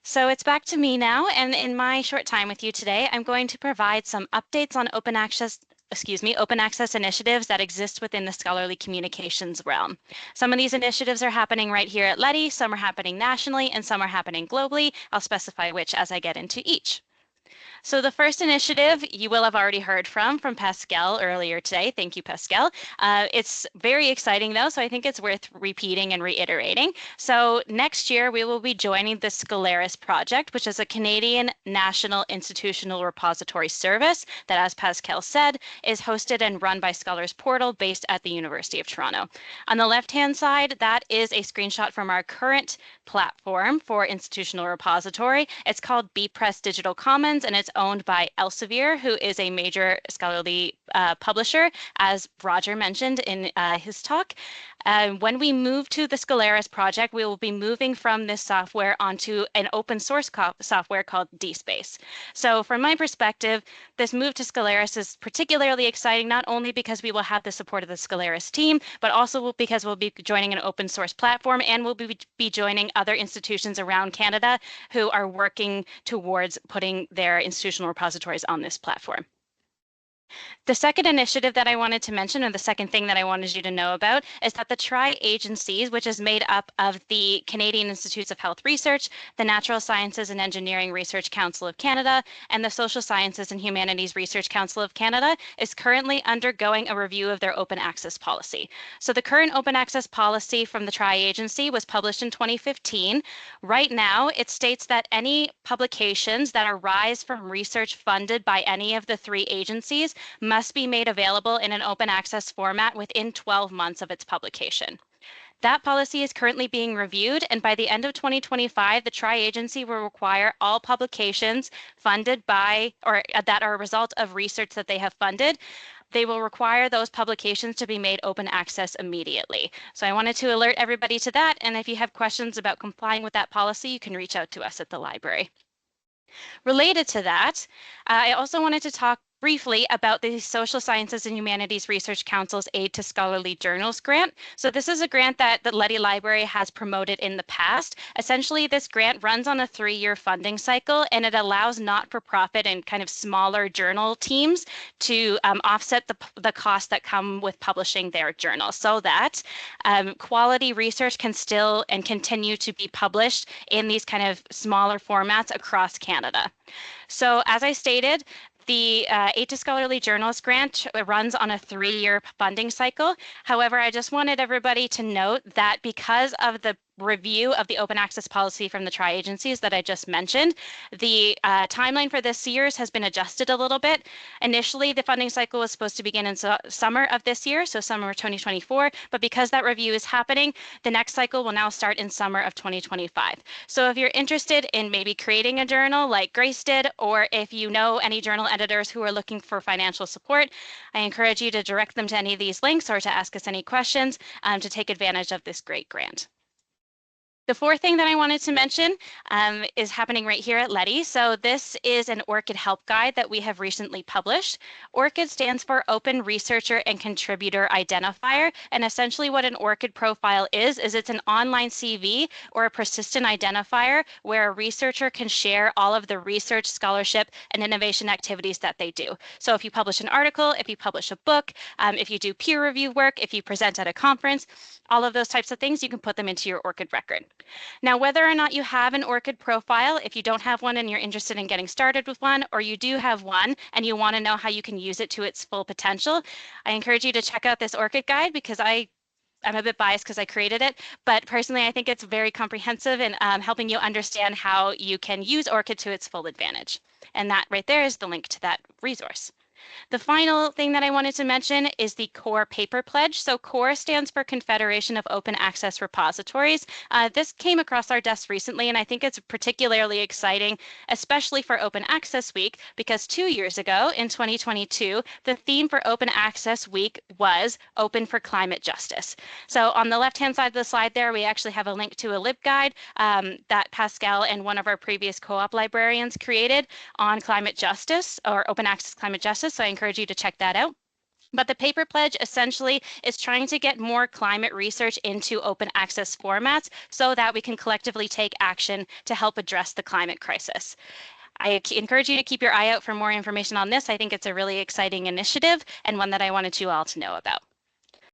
So it's back to me now, and in my short time with you today, I'm going to provide some updates on open access initiatives that exist within the scholarly communications realm. Some of these initiatives are happening right here at Leddy, some are happening nationally, and some are happening globally. I'll specify which as I get into each. So the first initiative you will have already heard from Pascal earlier today. Thank you, Pascal. It's very exciting though, so I think it's worth repeating and reiterating. So next year we will be joining the Scolaris project, which is a Canadian National Institutional Repository Service that, as Pascal said, is hosted and run by Scholars Portal based at the University of Toronto. On the left-hand side, that is a screenshot from our current platform for institutional repository. It's called bPress Digital Commons, and it's owned by Elsevier, who is a major scholarly publisher, as Roger mentioned in his talk. When we move to the Scolaris project, we will be moving from this software onto an open source software called DSpace. So from my perspective, this move to Scolaris is particularly exciting, not only because we will have the support of the Scolaris team, but also because we'll be joining an open source platform and we'll be joining other institutions around Canada who are working towards putting their institutional repositories on this platform. The second initiative that I wanted to mention, or the second thing that I wanted you to know about, is that the Tri-Agencies, which is made up of the Canadian Institutes of Health Research, the Natural Sciences and Engineering Research Council of Canada, and the Social Sciences and Humanities Research Council of Canada, is currently undergoing a review of their open access policy. So the current open access policy from the Tri-Agency was published in 2015. Right now, it states that any publications that arise from research funded by any of the three agencies must be made available in an open access format within 12 months of its publication. That policy is currently being reviewed, and by the end of 2025, the Tri-Agency will require all publications funded by or that are a result of research that they have funded. They will require those publications to be made open access immediately. So I wanted to alert everybody to that, and if you have questions about complying with that policy, you can reach out to us at the library. Related to that, I also wanted to talk briefly about the Social Sciences and Humanities Research Council's Aid to Scholarly Journals grant. So this is a grant that the Leddy Library has promoted in the past. Essentially, this grant runs on a 3-year funding cycle, and it allows not-for-profit and kind of smaller journal teams to offset the costs that come with publishing their journal, so that quality research can still and continue to be published in these kind of smaller formats across Canada. So as I stated, the Aid to Scholarly Journals grant runs on a 3-year funding cycle. However, I just wanted everybody to note that because of the review of the open access policy from the tri-agencies that I just mentioned, the timeline for this year's has been adjusted a little bit. Initially, the funding cycle was supposed to begin in summer of this year, so summer of 2024, but because that review is happening, the next cycle will now start in summer of 2025. So if you're interested in maybe creating a journal like Grace did, or if you know any journal editors who are looking for financial support, I encourage you to direct them to any of these links or to ask us any questions to take advantage of this great grant. The fourth thing that I wanted to mention is happening right here at Leddy. So this is an ORCID help guide that we have recently published. ORCID stands for Open Researcher and Contributor Identifier. And essentially what an ORCID profile is it's an online CV or a persistent identifier where a researcher can share all of the research, scholarship, and innovation activities that they do. So if you publish an article, if you publish a book, if you do peer review work, if you present at a conference, all of those types of things, you can put them into your ORCID record. Now, whether or not you have an ORCID profile, if you don't have one and you're interested in getting started with one, or you do have one and you want to know how you can use it to its full potential, I encourage you to check out this ORCID guide because I'm a bit biased because I created it, but personally I think it's very comprehensive in helping you understand how you can use ORCID to its full advantage. And that right there is the link to that resource. The final thing that I wanted to mention is the CORE paper pledge. So CORE stands for Confederation of Open Access Repositories. This came across our desk recently, and I think it's particularly exciting, especially for Open Access Week, because 2 years ago, in 2022, the theme for Open Access Week was Open for Climate Justice. So on the left-hand side of the slide there, we actually have a link to a LibGuide that Pascal and one of our previous co-op librarians created on climate justice, or open access climate justice. So I encourage you to check that out. But the paper pledge essentially is trying to get more climate research into open access formats so that we can collectively take action to help address the climate crisis. I encourage you to keep your eye out for more information on this. I think it's a really exciting initiative and one that I wanted you all to know about.